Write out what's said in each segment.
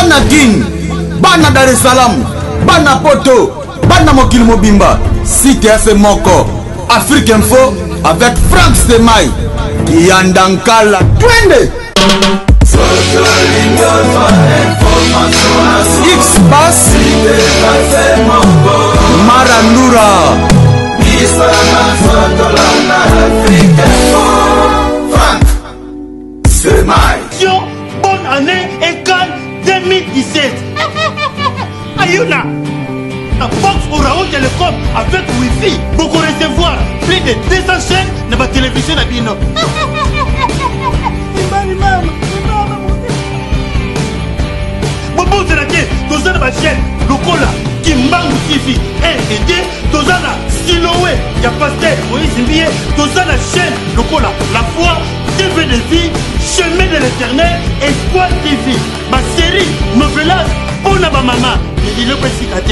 bana Guine, bana Dar es Salaam, bana Poto, bana Mokili Mobimba, site FM Moko, Afrique Info avec Frank Semaï, Yandankala, Twende. X-Bass, Marandura, Frank Semaï. Bonne année et Cannes 2017. Ayouna, la box Orao Télécom avec Wi-Fi. Beaucoup recevoir plus de 200 chaînes dans ma télévision à Bino. Bobo Zerake, Tozana ma chaîne, Lokola, Kimbangu TV, 1 et 2, Tozana, Siloé, Y'a Pasteur, Moïse Mbié, Tozana chaîne, Lokola, La Foi, TV de vie, Chemin de l'éternel, Espoir TV, ma série, Novelas, pour la maman, il est précisément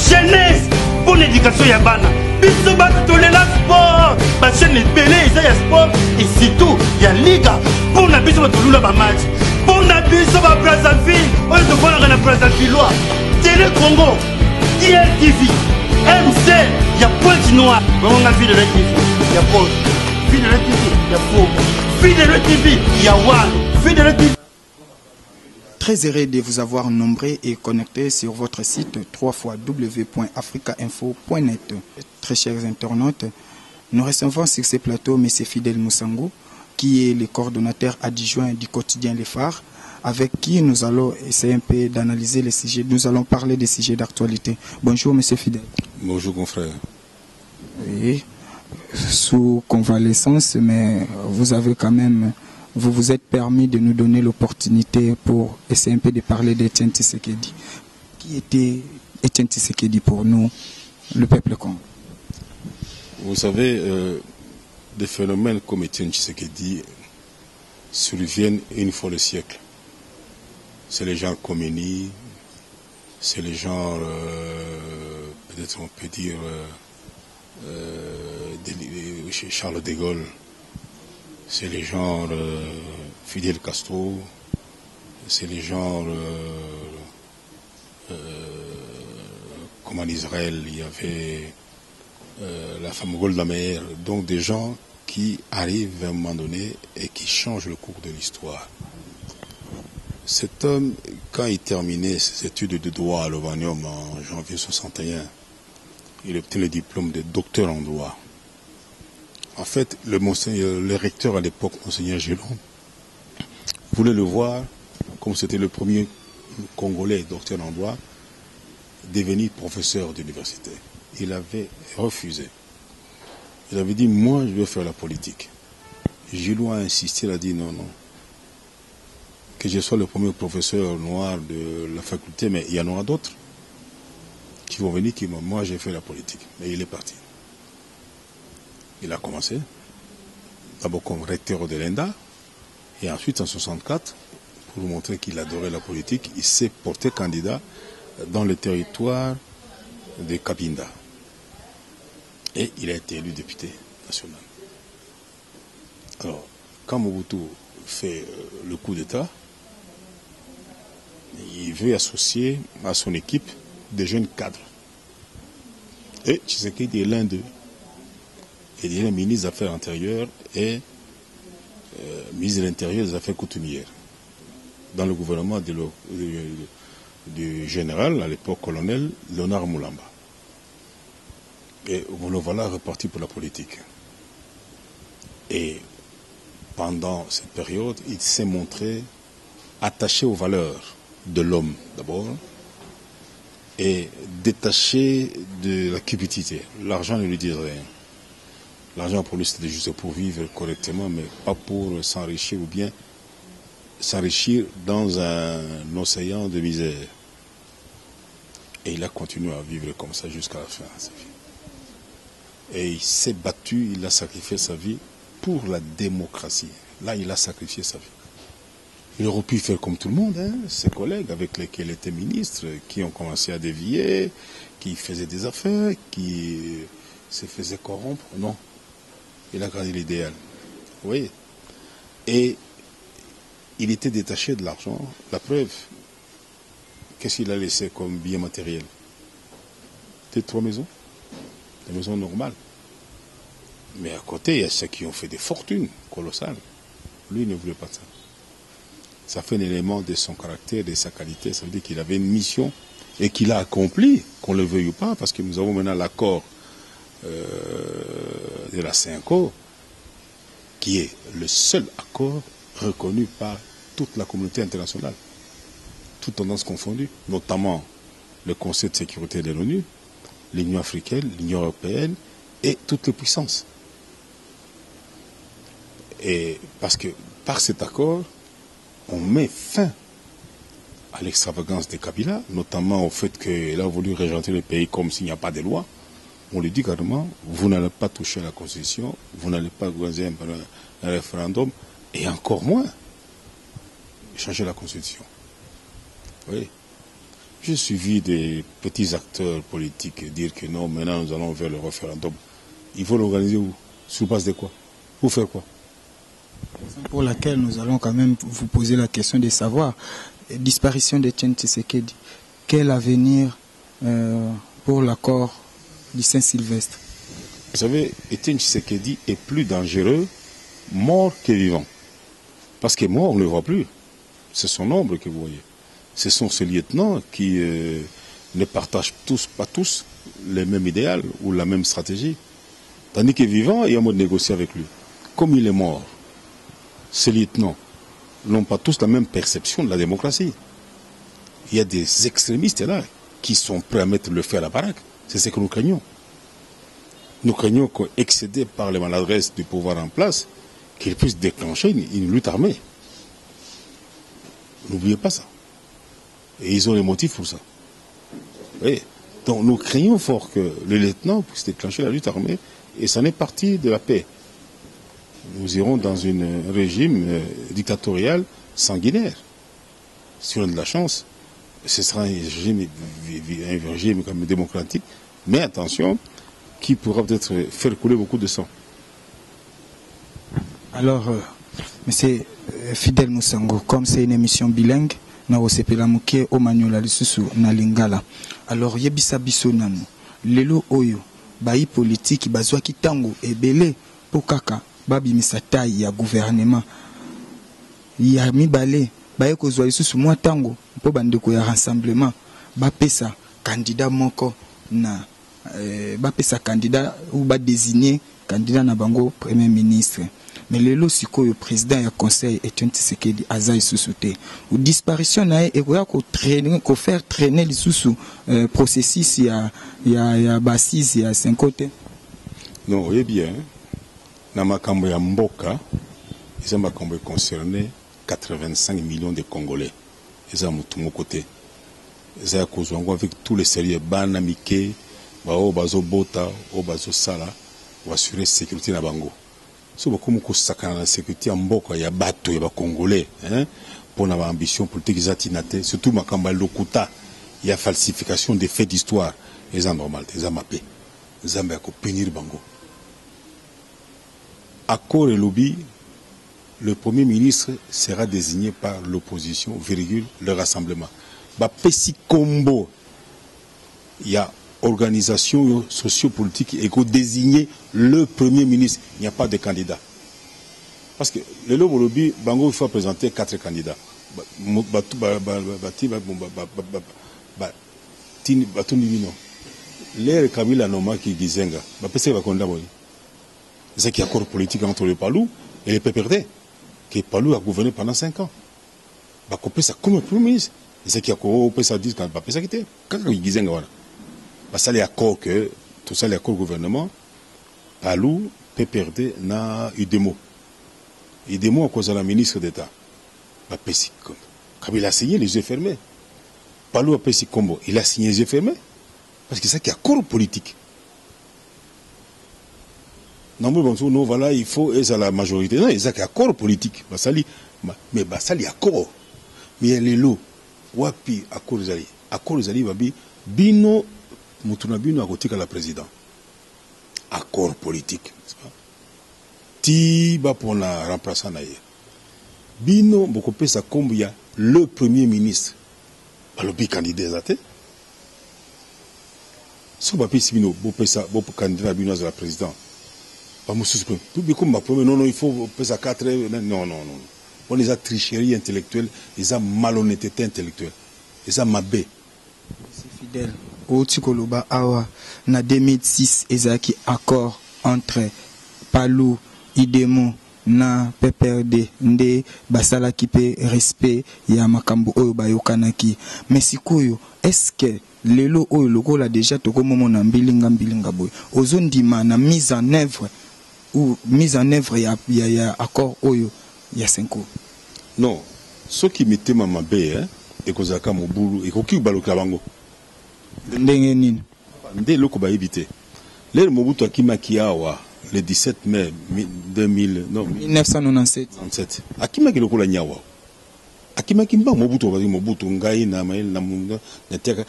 jeunesse, pour l'éducation Yabana, Bisoba, Tolela Sport, ma chaîne est belée, il y a sport, et surtout, il y a Liga, pour la Bisoba, Tolula, ma match. Pour la Bisoba, Brazzaville, on est devant la Brazzaville, Télé Congo, DLTV, MC, il y a Pointe Noire, on a vu de la TV, il y a Pointe, vu de la TV, il y a Faux. Fidèle TV, Yawan, Fidèle TV. Très heureux de vous avoir nombreux et connectés sur votre site www.africainfo.net. Très chers internautes, nous recevons sur ce plateau M. Fidèle Moussango, qui est le coordonnateur adjoint du quotidien Les Phares, avec qui nous allons essayer un peu d'analyser les sujets. Nous allons parler des sujets d'actualité. Bonjour M. Fidèle. Bonjour confrère. Oui. Sous convalescence, mais vous avez quand même, vous vous êtes permis de nous donner l'opportunité pour essayer un peu de parler d'Etienne Tshisekedi. Qui était Etienne Tshisekedi pour nous, le peuple congolais? Vous savez, des phénomènes comme Etienne Tshisekedi surviennent une fois le siècle. C'est les gens Khomeini, c'est les gens, peut-être on peut dire, chez Charles de Gaulle, c'est les genres Fidel Castro, c'est les genres comme en Israël, il y avait la femme Golda Meir, donc des gens qui arrivent à un moment donné et qui changent le cours de l'histoire. Cet homme, quand il terminait ses études de droit à Lovanium en janvier 61, il obtient le diplôme de docteur en droit. En fait, le recteur à l'époque, Monseigneur Gélon, voulait le voir, comme c'était le premier Congolais docteur en droit, devenir professeur d'université. Il avait refusé. Il avait dit, moi, je veux faire la politique. Gélon a insisté, il a dit, non, non. Que je sois le premier professeur noir de la faculté, mais il y en aura d'autres qui vont venir, moi j'ai fait la politique. Mais il est parti. Il a commencé, d'abord comme recteur de l'ENDA, et ensuite en 64, pour vous montrer qu'il adorait la politique, il s'est porté candidat dans le territoire de Kabinda. Et il a été élu député national. Alors, quand Mobutu fait le coup d'État, il veut associer à son équipe des jeunes cadres. Et Tshisekedi est l'un d'eux. Il est ministre des Affaires intérieures et ministre de l'Intérieur des Affaires coutumières dans le gouvernement du général, à l'époque colonel, Léonard Moulamba. Et le voilà reparti pour la politique. Et pendant cette période, il s'est montré attaché aux valeurs de l'homme d'abord, et détaché de la cupidité. L'argent ne lui dit rien. L'argent pour lui c'était juste pour vivre correctement, mais pas pour s'enrichir ou bien s'enrichir dans un océan de misère. Et il a continué à vivre comme ça jusqu'à la fin de sa vie. Et il s'est battu, il a sacrifié sa vie pour la démocratie. Là, il a sacrifié sa vie. Il aurait pu faire comme tout le monde, hein, ses collègues avec lesquels il était ministre, qui ont commencé à dévier, qui faisaient des affaires, qui se faisaient corrompre. Non. Il a gardé l'idéal. Vous voyez? Et il était détaché de l'argent. La preuve, qu'est-ce qu'il a laissé comme bien matériel? Peut-être 3 maisons, des maisons normales. Mais à côté, il y a ceux qui ont fait des fortunes colossales. Lui, il ne voulait pas de ça. Ça fait un élément de son caractère, de sa qualité. Ça veut dire qu'il avait une mission et qu'il a accompli, qu'on le veuille ou pas, parce que nous avons maintenant l'accord de la CENCO, qui est le seul accord reconnu par toute la communauté internationale, toutes tendances confondues, notamment le Conseil de sécurité de l'ONU, l'Union africaine, l'Union européenne et toutes les puissances. Et parce que par cet accord, on met fin à l'extravagance de Kabila, notamment au fait qu'il a voulu régenter le pays comme s'il n'y a pas de loi. On lui dit carrément, vous n'allez pas toucher à la Constitution, vous n'allez pas organiser un référendum, et encore moins changer la Constitution. Oui. J'ai suivi des petits acteurs politiques dire que non, maintenant nous allons vers le référendum. Il faut l'organiser où? Sur base de quoi? Pour faire quoi? Pour laquelle nous allons quand même vous poser la question de savoir, disparition d'Etienne Tshisekedi, quel avenir pour l'accord du Saint-Sylvestre? Vous savez, Etienne Tshisekedi est plus dangereux mort que vivant. Parce que mort, on ne le voit plus. C'est son ombre que vous voyez. Ce sont ces lieutenants qui ne partagent pas tous les mêmes idéaux ou la même stratégie. Tandis que vivant, il y a un mode de négocier avec lui. Comme il est mort, ces lieutenants n'ont pas tous la même perception de la démocratie. Il y a des extrémistes là qui sont prêts à mettre le feu à la baraque. C'est ce que nous craignons. Nous craignons qu'excédés par les maladresses du pouvoir en place, qu'ils puissent déclencher une lutte armée. N'oubliez pas ça. Et ils ont les motifs pour ça. Oui. Donc nous craignons fort que le lieutenant puisse déclencher la lutte armée, et ça n'est parti de la paix. Nous irons dans un régime dictatorial sanguinaire. Si on a de la chance, ce sera un régime comme démocratique, mais attention, qui pourra peut-être faire couler beaucoup de sang. Alors, monsieur Fidèle Moussango, comme c'est une émission bilingue, na osepela muke o manyola lisusu na lingala. Alors yebisa biso nanu lelo oyo bayi politique bazwa kitango ebele pokaka babimisa taille ya gouvernement ya mibale baye kozwa lisusu mwa tango mpo bandeko ya rassemblement bapesa candidat moko na bapesa candidat ou ba désigner candidat na bango premier ministre. Mais lelo sikoyo président ya conseil Etienne Tshisekedi aza isusu te ou disparition na e koya ko traîner ko faire traîner lisusu processus ya basis ya 50. Non, voyez bien, na makambo ya mboka, ils ont makambo concerné 85 millions de Congolais. Ils ont mutumo côté. Ils ont kozwango avec tous les sérieux bana mike, ba o bazo bota, o bazo sala, ou assurer sécurité na bango. So beaucoup kosakana la sécurité en mboka ya bato ya ba Congolais, hein, pour na ambition politique zatinate, surtout makamba lokuta, il y a falsification des faits d'histoire, les gens normal, les gens mappés. Les gens ko punir bango. Accord et lobby, le premier ministre sera désigné par l'opposition, virgule, le rassemblement. Ba pesi combo, il y a organisation sociopolitique et qu'on désigne le premier ministre. Il n'y a pas de candidat. Parce que le lobby, Bango, il faut présenter 4 candidats. L'air Kabila Noma qui Gizenga, c'est qu'il y a accord politique entre le Palou et le PPRD, que Palou a gouverné pendant 5 ans. Ça comme premier ministre. C'est qu'il y a accord, ça dit quand ça quitté. Quand il Gizenga, voilà. Ça les accords que tout ça les accords gouvernement Palou PPRD na UDEMO à cause de la ministre d'État Kabila a signé les yeux fermés. Palou a Pessi Combo il a signé les yeux fermés parce que c'est qu'il y a accord politique. Non voilà il faut et à la majorité non il y a accord politique mais ça les accords mais les lots wapi accord zali babi bino Moutounabino a voté à la présidente. Accord politique. Tiba pour la remplaçant. Bino, Bokopé, ça combien le premier ministre. balobi candidat ezate. So papi simino bo pesa bo candidat bino à la président. Pas mon souci. Tout comme ma première non il faut pesa 4 non. On les a tricherie intellectuelle, ils ont malhonnêteté intellectuelle. Ils ont mabé. C'est fidèle. Au Tikoloba Awa, na 2006, ezaki accord entre Palou, Idemo, na PPRD, nde basala kipe respect ya makambo oyo bayokanaki. Mais sikoyo, est-ce que lelo oyo loko la déjà toko momo na mbilinga boy. Ozondima na mise en œuvre ya accord oyo ya 5 ans. Non, ce qui m'était mabé hein, et kozaka mobulu et koki baloka bango. Ndenge nini? Nde loko ba éviter. Le Mobutu akimaki awa le 17 mai 1997. Akimaki lokola nyawa. Akimaki mba Mobutu bazi Mobutu ngai na mail na munga na teka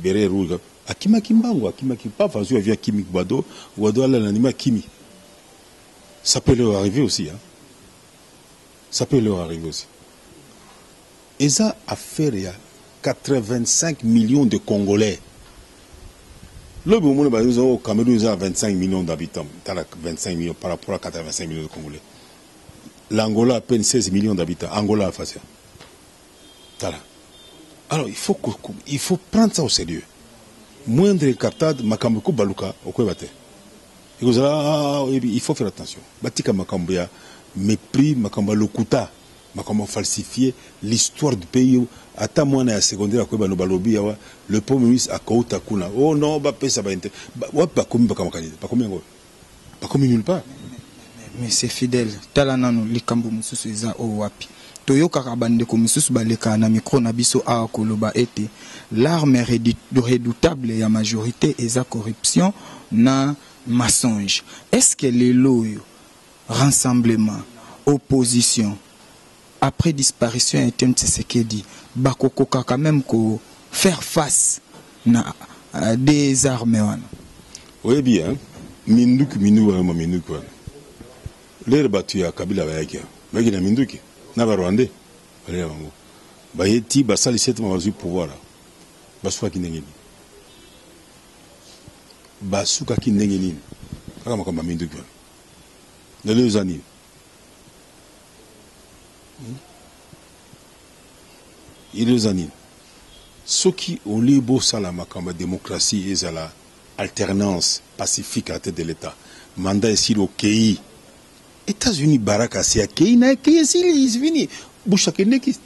bere rouge. Akimaki mbango akimaki pas fazu avia Kimi Gwado ala l'anima Kimi. Ça peut leur arriver aussi hein. Ça peut leur arriver aussi. Et ça affaire il y a 85 millions de Congolais. Le au Cameroun, il y a 25 millions d'habitants. 25 millions par rapport à 85 millions de Congolais. L'Angola a à peine 16 millions d'habitants. Angola a fait ça. Alors, il faut prendre ça au sérieux. Moindre captade, Makambuko Baluka, au Kwebate. Il faut faire attention. Batika Makambuya, mépris, Makamba Lokuta, Makamba falsifier l'histoire du pays. Ata moi na secondaire ko bano balobi yawa le premier ministre akouta kuna oh non ba pesa ba inte wa ba komi ba kamakanide ba komi ngo ba komi nulle part. Mais c'est fidèle tala nanu likambo mususu eza o wapi toyoka kabande ko mususu baleka na micro na biso a koloba ete l'arme redoutable ya majorité eza corruption na mensonge. Est-ce que les loyo rassemblement opposition après disparition Etienne Tshisekedi bakokoka quand même ko faire face na des armes. Oui bien, minduki wana. Lere batu ya Kabila bayaki. Baki na minduki na Rwandais. Bale bango. Bayeti basali set mawazi pouvoir. Basuka kinengeni. Basuka kinengeni. Kaka makamba minduki wana. Na les années. Il est années. Ce qui au lieu salama comme démocratie et la alternance pacifique à la tête de l'État. Mandat ici au pays. États-Unis baraka c'est à pays na pays c'est fini. Boucha keneki.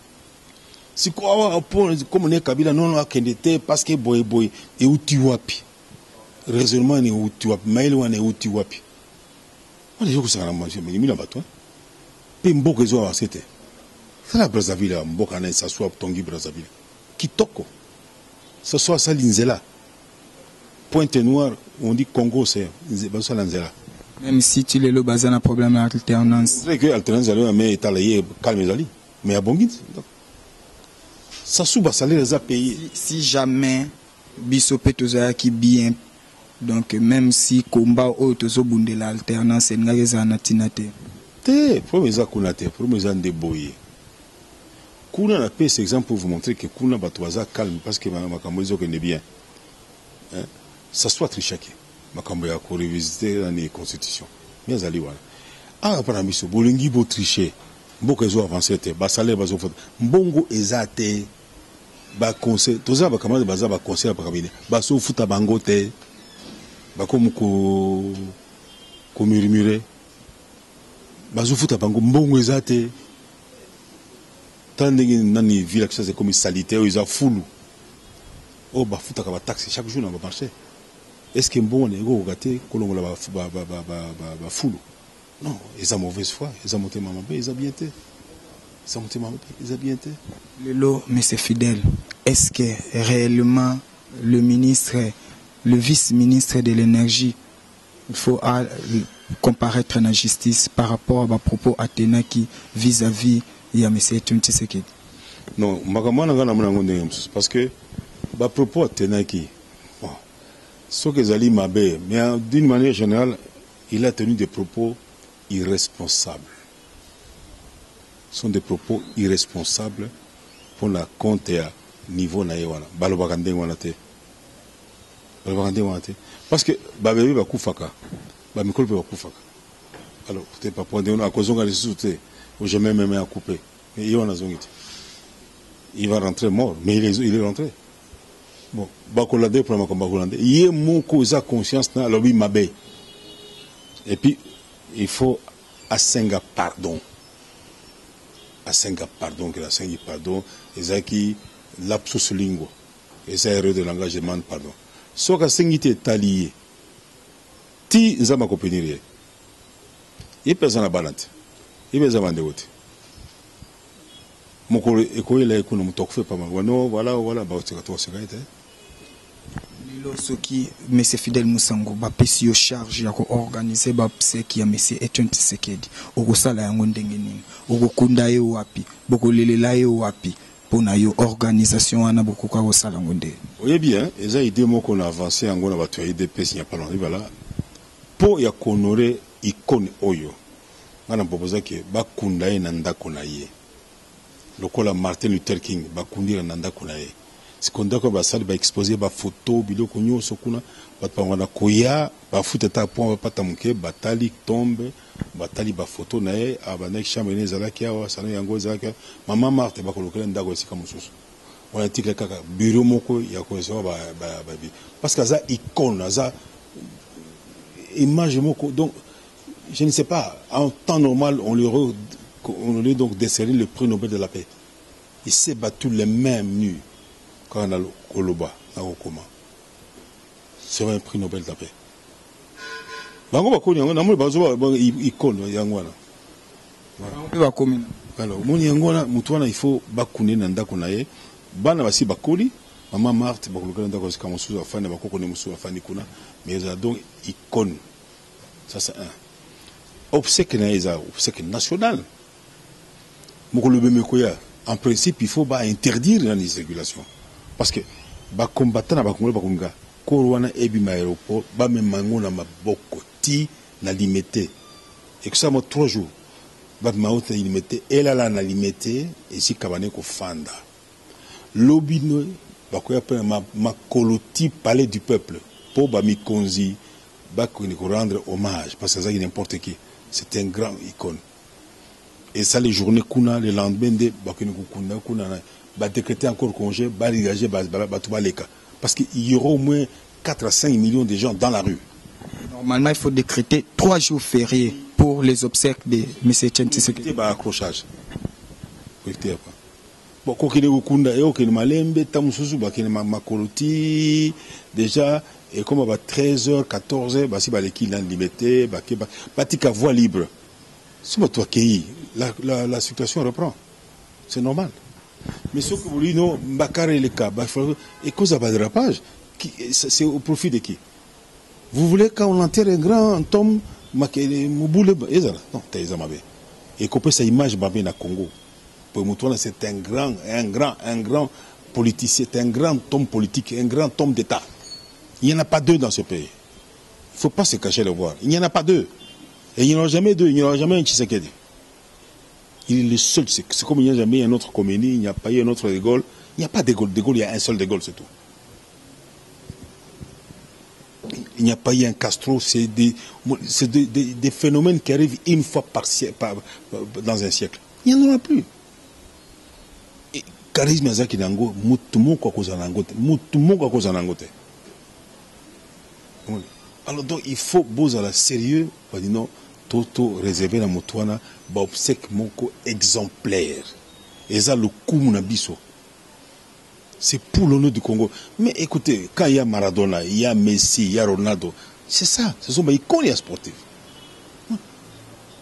Si quoi comme on est Kabila non akendete parce que boy et uti wapi. Raisonnement ni uti wapi, mail wana uti wapi. On est juste à manger mais il a bateau. Pe mboko zo asete. C'est la Brazzaville, Mbokane, ça soit Tongi Brazzaville. Kitoko. Ça soit ça l'Inzela. Pointe Noire, on dit Congo, c'est l'Inzela. Même si tu es le bazar un problème d'alternance. C'est que l'alternance, mais est calme les alliés. Mais à Bongit. Ça souba, ça les a payés. Si jamais, Bissopé qui bien, donc même si combat ou tozo bunde l'alternance, c'est une natinate. Te, promesa kunate, promesa ndeboye. Kuna na paix, c'est exemple pour vous montrer que Kuna Batouaza calme parce que Makambo est bien. Ça soit trichaké. Makambo a revisité dans les constitutions. Mais allez voir. Ah, par exemple, Bolingi bo tricher. Mboko ezo avancé te. Basale bazo fait. Mbongo ezate. Ba conseil. Toza ba kamade baza ba conseil ba kabine. Baso futa bango te. Ba comme ko murmurer. Bazo futa bango mbongo ezate. Tant nani ville c'est comme sanitaire ils ont foulou oh bah fouta ka taxe chaque jour dans le marché est-ce que bon on est gâté kolongo la ba foulou non ils ont mauvaise foi ils ont monté maman ils ont bien été ils ont bien été le lot mais c'est fidèle est-ce que réellement le ministre le vice-ministre de l'énergie il faut comparaître à la justice par rapport à ma propos Athéna qui vis-à-vis il y a M. Etienne Tshisekedi. Non, parce que à propos de Tenaki, bon, ce que Zali Mabé, mais d'une manière générale, il a tenu des propos irresponsables. Ce sont des propos irresponsables pour la compte niveau na yewana balobaka ndenge wana te parce que babebe bakufaka bamikolo mpe bakufaka alors peut-être pas point de akozonga lisusu te ou jamais même à couper mais yewana zongi te il va rentrer mort mais il est rentré bon bakolande pour ma bakolande yé moko za conscience na lobi mabe et puis il faut asenga pardon que la sengi pardon ezaki lapsus lingua eza erreur de langage demande pardon soka sengi te talié ti nzamba kopenirie ye personne balante ye beza bande wote moko ekoyela ekuno mutokufe pa no voilà ba otika to sekaite lilo soki monsieur Fidèle Musango ba pesi yo charge ya ko organiser ba pseki ya monsieur Etienne Tshisekedi okosala yango ndenge nini okokunda ye wapi bokolelela ye wapi pona yo organisation wana bokoka kosala ngonde oye bien eza idée moko na avancer yango na bato ya IDPS ya parlant voilà po ya honorer icône oyo ngana proposa ke bakunda ye na ndako na ye lokola Martin Luther King bakundira na ndako na ye sikondako basali ba exposer ba photo biloko nyonso kuna batpangana koya ba futata point pata muke batali tombe batali ba photo na ye abanek chambre ne zalaki awa sana yango zaka mama Marthe bakolokela ndako esika mususu on tika kaka bureau moko ya kosewa ba parce que ça icône ça image moko donc je ne sais pas en temps normal on lui donc décerné le prix Nobel de la paix il s'est battu les mains nues quand on a Koloba na Okoma c'est un prix Nobel de la paix bango bakoni yango namoni bazo ba icône yango wana ba commune alors moni yango na mutu wana il faut bakune na ndako na ye bana basi bakoli mama Marthe bakolokana ndako sika mususu afane bakoko ne mususu afani kuna mais ça donc icône ça c'est un obsèque na eza obsèque national mokolo bemekoya en principe il faut ba interdire la circulation parce que ba combattant na ba congolais ba konga ko wana ebima aéroport ba memango na maboko ti na limité et que ça mo 3 jours ba maota limité et là na limité et si kabane ko fanda lobino ba ko ya ma koloti palais du peuple pour ba mikonzi ba ko ni ko rendre hommage parce que ça n'importe qui c'est un grand icône et ça les journées kuna le lendemain de ba ko ni ko kuna va décréter encore congé, va dégager, parce qu'il y aura au moins 4 à 5 millions de gens dans la rue. Normalement, il faut décréter 3 jours fériés pour les obsèques de M. Etienne Tshisekedi. Il y a un accrochage. Bon, quand il y a un malembe, makoloti, déjà, et comme à 13h, 14h, si l'équipe est limitée, batika voie libre. Si toi qui la situation reprend. C'est normal. Mais ce que vous dites, non, Bakar et les cas, et cause de dérapage, c'est au profit de qui? Vous voulez qu'on enterre un grand homme, non, et qu'on peut sa image babé na Congo. Pour Moutouana, c'est un grand politicien, c'est un grand homme politique, un grand homme d'État. Il n'y en a pas deux dans ce pays. Il ne faut pas se cacher le voir. Il n'y en a pas deux. Et il n'y en aura jamais deux, il n'y en aura jamais un Tshisekedi. Il est le seul, c'est comme il n'y a jamais un autre Khomeini, il n'y a pas eu un autre De Gaulle. Il n'y a pas de Gaulle, il y a un seul De Gaulle, c'est tout. Il n'y a pas eu un Castro, c'est des phénomènes qui arrivent une fois dans un siècle. Il n'y en aura plus. Et charisme Azaki Nango, Moutoumoko Kozanangote, Moutoumoko Kozanangote. Alors donc il faut beau à la sérieux, non. Toto réservé la Moutouana, ba obsèque moko exemplaire. Et ça le coup biso. C'est pour l'honneur du Congo. Mais écoutez, quand il y a Maradona, il y a Messi, il y a Ronaldo, c'est ça. Ce sont des icônes sportifs.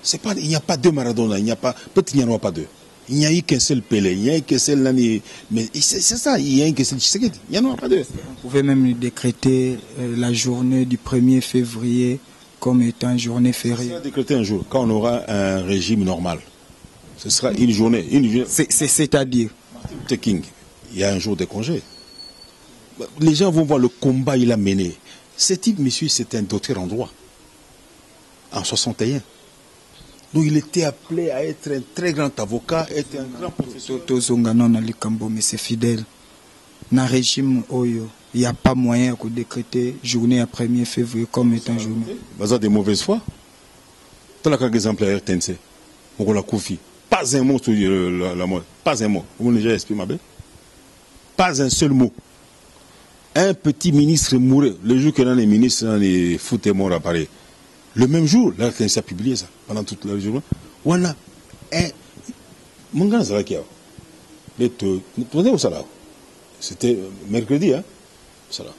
C'est pas, il n'y a pas deux Maradona, il n'y a pas, peut-être qu'il n'y en aura pas deux. Il n'y a eu qu'un seul Pelé, il n'y a eu qu'un seul Nani. Mais c'est ça, il n'y a eu qu'un seul Tshisekedi. Il n'y en aura pas deux. Vous pouvez même décréter la journée du 1er février comme étant une journée fériée. Ça sera décrété un jour, quand on aura un régime normal. Ce sera une journée. C'est-à-dire Martin Luther King, il y a un jour de congé. Les gens vont voir le combat qu'il a mené. Ce type, monsieur, c'est un docteur en droit. En 61. Donc il était appelé à être un très grand avocat, être un grand professeur. Tozongana na likambo, monsieur Fidèle. dans le régime Oyo, il n'y a pas moyen de décréter journée à 1er février comme étant journée. Bazar de mauvaise foi. T'as la carte exemplaire RTNC. On la confie. Pas un mot sur la mort. Pas un mot. Vous m'avez déjà expliqué ma belle. Pas un seul mot. Un petit ministre mourait. Le jour que les ministres les foutaient mort à Paris. Le même jour, la RTNC a publié ça. Pendant toute la journée. On a un. Mon gars, c'est là qu'il y a. Les tout. Vous savez où ça là? C'était mercredi, hein? Ça là.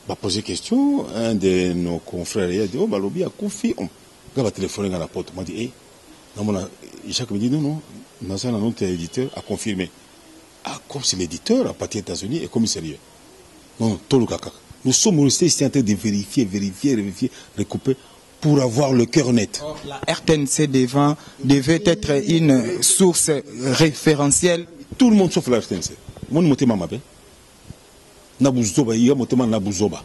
Va poser question, un de nos confrères, il a dit, oh, bah, lobby a confié. On va téléphoner à la porte. On m'a dit, Jacques me dit, non, notre éditeur a confirmé. Ah, comme c'est l'éditeur, à partir des États-Unis, et comme sérieux. Non, tout le caca. Nous sommes restés ici en train de vérifier, recouper, pour avoir le cœur net. Or, la RTNC devait être une source référentielle. Tout le monde sauf la RTNC. Moi, je suis monté Nabuzoba, il y a monté Nabuzoba.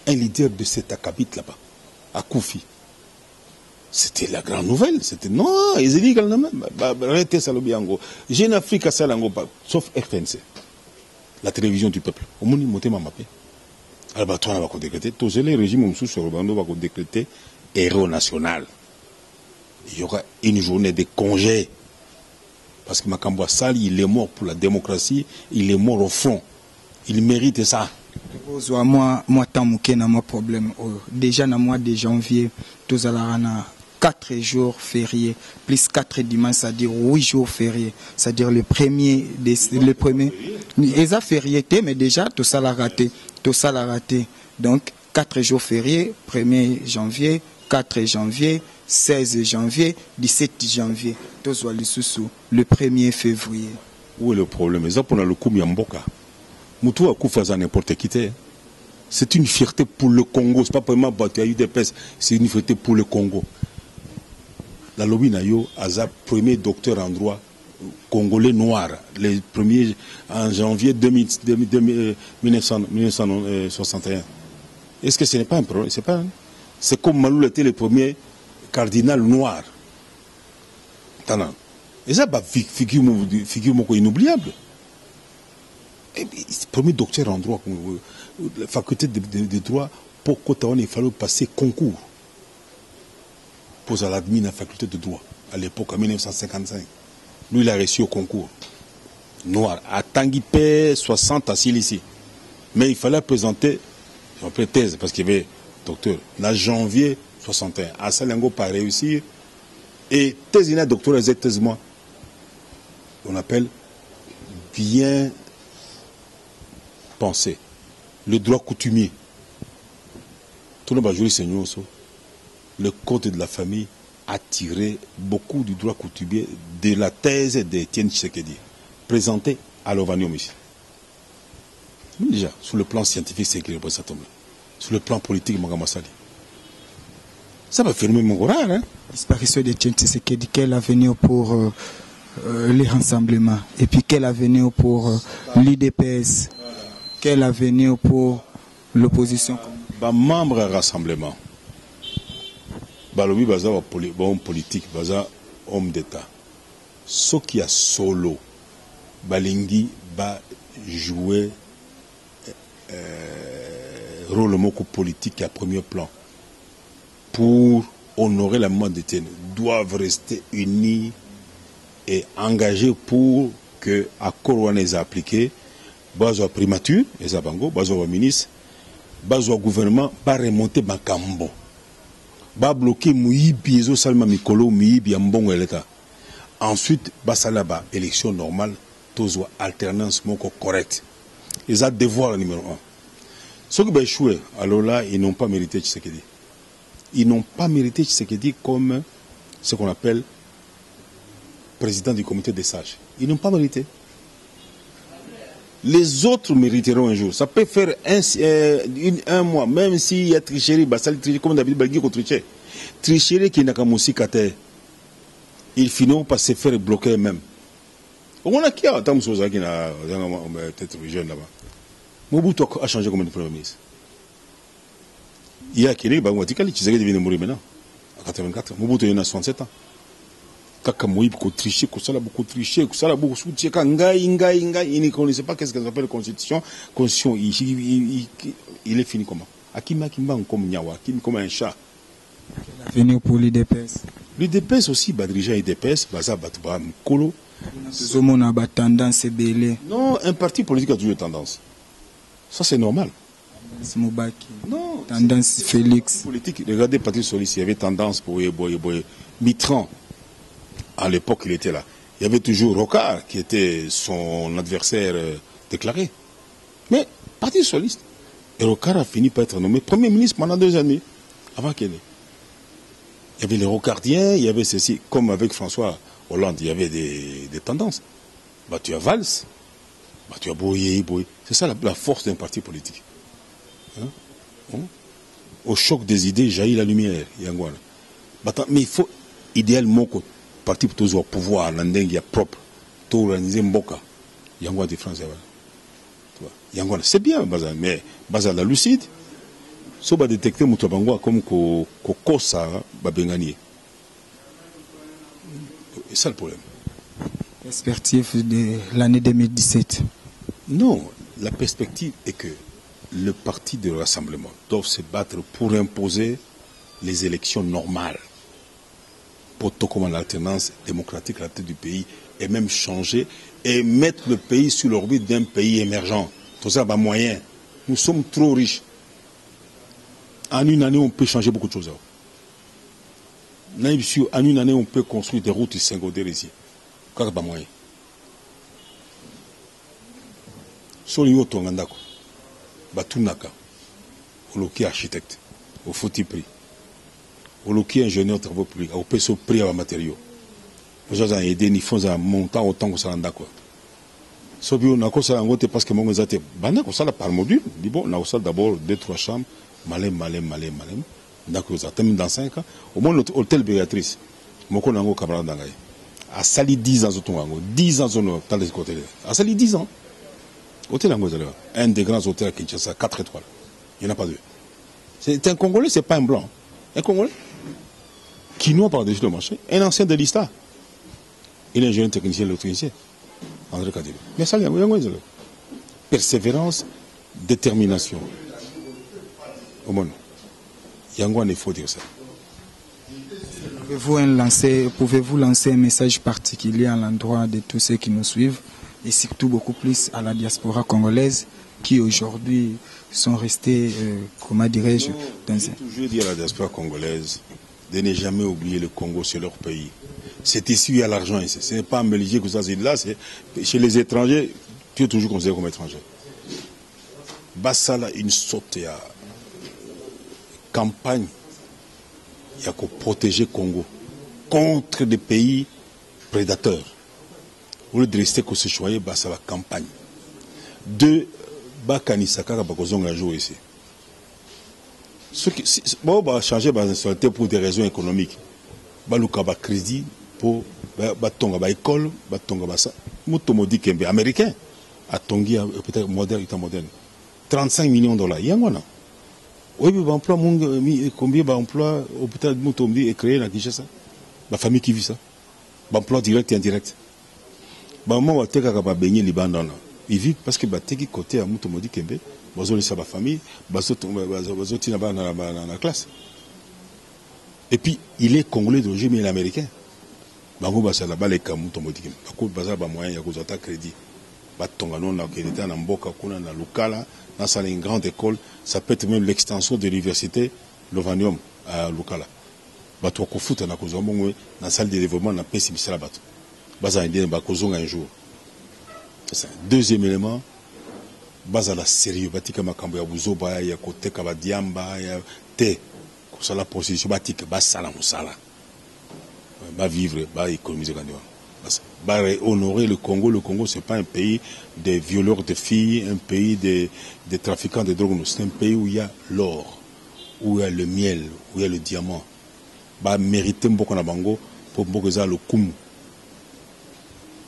Un leader de cet acabit là-bas, à Koufi. C'était la grande nouvelle. C'était non, ils disent arrêtez ça le biango. Jeune Afrique à ça sauf RTNC. La télévision du peuple. Au monde monté Mamapé. Alors toi on va décréter. Tous les régimes sur le bando va décréter héros national. Il y aura une journée de congé. Parce que Makamba Sali, il est mort pour la démocratie, il est mort au front. Il mérite ça. Moi, tant que na mon problème. Déjà, dans le mois de janvier, tous à la 4 jours fériés, plus 4 dimanches, c'est-à-dire 8 jours fériés. C'est-à-dire le premier. Ils ont férié, mais déjà, tout ça l'a raté. Donc, 4 jours fériés, 1er janvier, 4 janvier, 16 janvier, 17 janvier. Tous le 1er février. Où est le problème? C'est pour le coup Mboka. Moutou a Koufaza n'importe qui. C'est une fierté pour le Congo. Ce n'est pas vraiment battu à UDPS. C'est une fierté pour le Congo. La lobby Nayo a le premier docteur en droit congolais noir. Le premier en janvier 1961. Est-ce que ce n'est pas un problème? C'est comme Malou était le premier cardinal noir. Et ça, figure inoubliable. Et premier docteur en droit, la faculté de droit, pour Kotaon, il fallait passer concours pour l'admin à la faculté de droit, à l'époque, en 1955. Lui, il a reçu au concours. Noir. À Tanguy 60 à Silici. Mais il fallait présenter, après thèse, parce qu'il y avait docteur, en janvier 61. À Salango, pas réussir. Et thèse, il y a docteur, thèse, moi. On appelle bien penser. Le droit coutumier. Tout le monde va jouer Seigneur. Le code de la famille a tiré beaucoup du droit coutumier de la thèse d'Étienne Tshisekedi, présentée à l'Ovanium ici. Déjà, sur le plan scientifique, c'est écrit pour cet homme-là. Sur le plan politique, Magamassali. Ça va fermer mon rare, hein? Disparition d'Étienne Tshisekedi, quel avenir pour les rassemblements? Et puis quel avenir pour l'UDPS? Quel avenir pour l'opposition? Membre à rassemblement. Balobi baza homme politique, baza homme d'État. Ce qui a solo, balingi va jouer rôle moko politique à premier plan pour honorer la mémoire d'Étienne. Doivent rester unis et engagés pour que l'accord soit appliqué. Bazo primature, Ezabango, bazo ministre, bazo gouvernement, ba remonter Makambo. Ba bloquer Mouibi, Ezo Salma Mikolo, Mouibi, Ambongo et l'État. Ensuite, basalaba, élection normale, tozo alternance moko correcte. Ils ont devoir numéro 1. Ceux qui ont échoué, alors là, ils n'ont pas mérité Tshisekedi. Ils n'ont pas mérité Tshisekedi comme ce qu'on appelle président du comité des sages. Ils n'ont pas mérité. Les autres mériteront un jour. Ça peut faire un mois, même s'il y a tricherie, comme d'habitude, Belgique contre tricher. Tricherie qui n'a qu'à moussicate. Ils finiront par se faire bloquer eux-mêmes. On a qui a tant de choses qui n'a peut-être jeune là-bas. Mobutu a changé comme Premier ministre. Il y a qui est Bangwatikali, tu sais qu'il devient mourir maintenant. À 84. Mobutu il a 67 ans. Kaka Moïb ko tricher, ko sala beaucoup tricher, ko sala beaucoup soutier ka ngai, il ne connaissait pas qu'est-ce qu'on appelle constitution. Constitution, il est fini comment? Akima comme Nyawa, Akimi comme un chat. Venir pour l'UDPS. L'UDPS aussi, dirigeant l'UDPS, Baza Batouba Mkolo. Tendance belé. Non, un parti politique a toujours tendance. Ça c'est normal. Non, tendance Félix. Politique, regardez Patrice Solis, il y avait tendance pour Mitran. À l'époque, il était là. Il y avait toujours Rocard qui était son adversaire déclaré. Mais Patrice Solis, et Rocard a fini par être nommé Premier ministre pendant 2 années avant qu'il ait. Il y avait les Rocardiens, il y avait ceci, comme avec François Hollande, il y avait des tendances. Bah, tu as Valls, bah, tu as Boye. C'est ça la force d'un parti politique. Au choc des idées jaillit la lumière. Mais il faut idéalement que le parti pour au pouvoir, l'andeng propre, tout organiser Mboka. Yangwa de France. C'est bien, mais la lucide, si on va détecter Moutouabangwa comme Kokosa, Babengani. C'est ça le problème. Perspective de l'année 2017. Non, la perspective est que le parti de rassemblement doit se battre pour imposer les élections normales, pour tout comme l'alternance démocratique à la tête du pays, et même changer et mettre le pays sur l'orbite d'un pays émergent. Tout ça, moyen. Nous sommes trop riches. En une année, on peut changer beaucoup de choses. En une année, on peut construire des routes secondaires ici. Quand il y a moyen. Sur les autres, on a Batunaka, Oloki architecte, au fouti prix, Oloki ingénieur de travaux publics, au peso prix à matériaux. Vous avez aidé, ni fonds à montant autant que ça en a quoi. Sobi on a quoi ça en gros parce que mon zate bana ko ça par module. Dit bon, on a ça d'abord 2-3 chambres, malin. D'accord, ça termine dans 5 ans. Au moins l'hôtel Béatrice, mon ko nango camarade dangaï. A sali 10 ans autant ngo, 10 ans dans les côtés. A sali 10 ans. Hôtel Angouzaleva, un des grands hôtels à Kinshasa, 4 étoiles. Il n'y en a pas 2. C'est un Congolais, c'est pas un blanc. Un Congolais qui noie par-dessus le marché, un ancien de l'ISTA. Il est un jeune technicien, l'électricien. André Kadib. Mais ça, il y a persévérance, détermination. Au monde. Il faut dire ça. Pouvez-vous lancer un message particulier à l'endroit de tous ceux qui nous suivent et surtout beaucoup plus à la diaspora congolaise qui aujourd'hui sont restés, comment dirais-je, dans un... J'ai toujours dit à la diaspora congolaise de ne jamais oublier le Congo, c'est leur pays. C'est ici où il y a l'argent ici. Ce n'est pas en Belgique que ça c'est là, c'est chez les étrangers, tu es toujours considéré comme étranger. Bassala, une sorte de campagne, il y a qu'à protéger le Congo contre des pays prédateurs. Au lieu de rester que se choyer, c'est la campagne. 2, Bakanisaka Bakozonga jour ici. Ce qui va changer pour des raisons économiques. Baluka ba crédit pour batonga ba école, batonga ba ça. Mutomodi Kembe américain a tongi peut-être moderne, état moderne. 35 millions de dollars. Yangwana. Oui, mais emploi combien d'emplois hôpital Mutomodi est créé dans Kinshasa. La famille qui vit ça. Emploi direct et indirect. Maman va teka ka ba baigner Liban. Il vit parce que bateki côté à Mutomodi Kembe, bazo laisser sa famille, bazo tina ba na la classe. Et puis il est congolais d'origine mais il est américain. Bango ba sala ba le ka Mutomodi Kembe. Bako baza ba moyen ya kozata crédit. Ba tonga non na keleta na mboka kuna na lokala, na sala une grande école, ça peut être même l'extension de l'université Lovanium à Lokala. Bato ko futa na kozombo na salle de développement na pesi bisala bato. Baza indien bakozonga un jour. C'est ça. Deuxième élément, baza la sérieux batika makambo ya buzoba ya koteka ba diamba ya te ko sala position batika basala musala. Ba vivre, ba économiser quand ba honorer le Congo. Le Congo c'est pas un pays des violeurs de filles, un pays des trafiquants de drogue, c'est un pays où il y a l'or, où il y a le miel, où il y a le diamant. Ba mériter mboko na bango pour mboko za le kumu.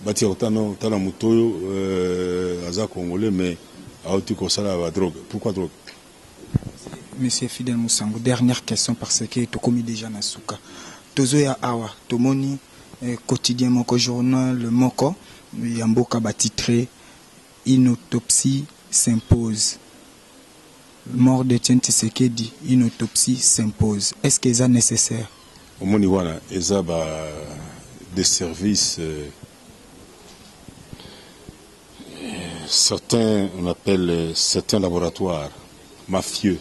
Bati otano tana mutoyo aza congolais mais aoti ko sala la drogue. Pourquoi drogue? Monsieur Fidel Moussango, dernière question parce que to komi déjà na suka. Tozo ya awa tomoni quotidien moko journal moko yamboka batitré une autopsie s'impose. Mort de Etienne Tshisekedi, une autopsie s'impose. Est-ce que c'est nécessaire? Au moins, il y a des services, certains, on appelle certains laboratoires mafieux,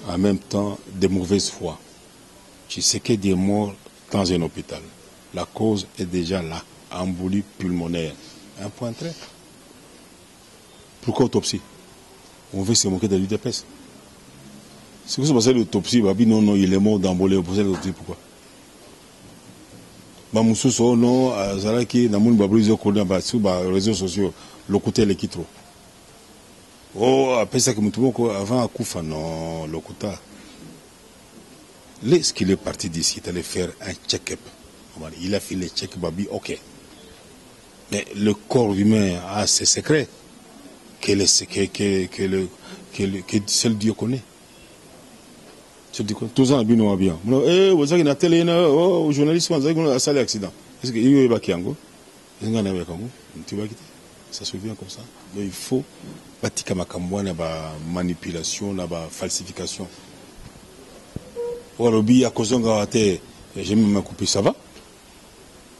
en même temps de mauvaise foi. Tshisekedi est mort dans un hôpital. La cause est déjà là, embolie pulmonaire. Un point très. Pourquoi autopsie? On veut se moquer de l'UDPS. C'est quoi ça, l'autopsie? Non, il est mort d'embolie. Pourquoi? Mamoussou, non, Zalaki, Namoun Babou, ils ont connu sur les réseaux sociaux, le côté les kitro. Oh, après ça, avant à Koufa, non, le côté. Est-ce qu'il est parti d'ici, il allait faire un check-up? Il a fait le check-up, ok. Mais le corps humain a ses secrets que seul Dieu connaît. Tout ça, bien. Eh, vous avez une télé, oh, journaliste, vous avez un sale accident. Est-ce qu'il y a un Kiango? Tu vas quitter. Ça se vient comme ça. Donc il faut bâtir ma manipulation, la falsification. Aujourd'hui, à cause d'un j'ai même coupé, ça va.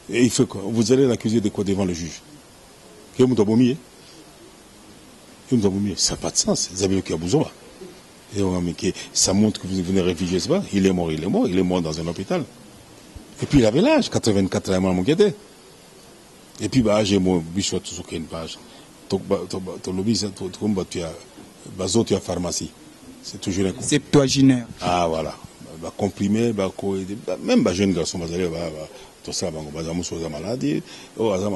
Et il fait quoi? Vous allez l'accuser de quoi devant le juge? Ça n'a pas de sens. Vous avez besoin. Ça montre que vous venez réfugier, c'est pas? Il est mort dans un hôpital. Et puis il avait l'âge, 84 ans, mon guédé. Et puis, j'ai mon bichot sur une page. Ton lobby, tu as pharmacie. C'est toujours un coup. Septuaginaire. Ah, voilà. Comprimé, même jeune garçon, tout ça, maladie, il a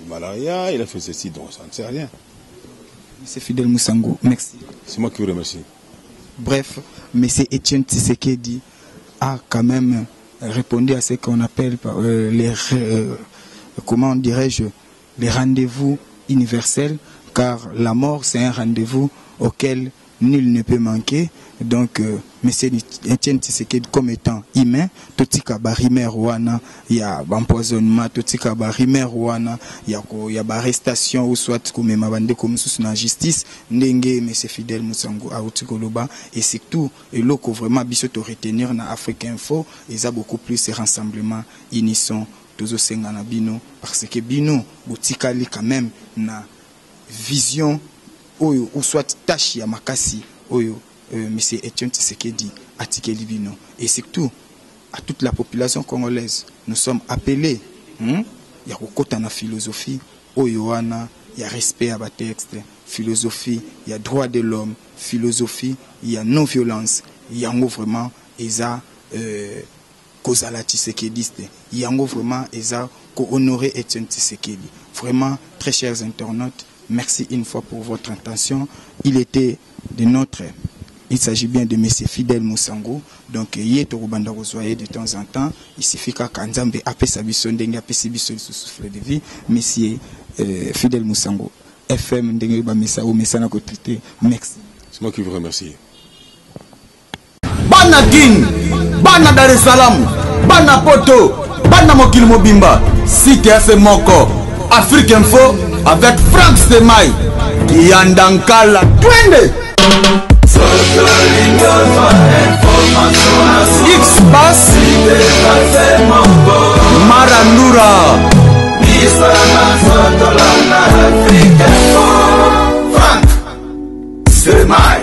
malaria, il a fait ceci, donc ça ne sert à rien. Monsieur Fidel Moussangou, merci. C'est moi qui vous remercie. Bref, M. Etienne Tshisekedi a quand même répondu à ce qu'on appelle comment dirais-je, les rendez-vous universels, car la mort c'est un rendez-vous auquel nul ne peut manquer. Donc, M. Etienne Tshisekedi comme étant humain, totika barimer wana, il y a empoisonnement, totika barimer wana, il y a arrestation ou soit comme mabande comme sous la justice, ndenge M. Fidel Moussangou a utikoloba et surtout et loko vraiment biso to retenir na Afrique Info, ils a beaucoup plus ces rassemblements unisson tozo senga na bino parce que bino botikali quand même na vision oyo ou soit tâche ya makasi oyo M. Etienne Tshisekedi atikeli bino et surtout à toute la population congolaise nous sommes appelés ya kokota na philosophie oyo wana ya respect à ba texte, philosophie ya droit de l'homme, philosophie ya non violence, yango vraiment eza kozala Tshisekediste, yango vraiment eza ko honorer Etienne Tshisekedi. Vraiment très chers internautes, merci une fois pour votre attention. Il s'agit bien de M. Fidel Moussangou. Donc, il est au Rwanda de temps en temps. Il suffit qu'à Kanzambe apé sa biso ndenge apé sa biso souffle de vie. M. Fidel Moussangou, FM ndenge ba mesa ou mesa na côté. Merci. C'est moi qui vous remercie. Bana King, Bana Dar es Salaam, Bana Poto, Bana Mokil Mobimba, Site Ase Moko, Afrique Info avec Franck Semaï, Yandankala, Twende. X-Bass Marandura Franck Semaï.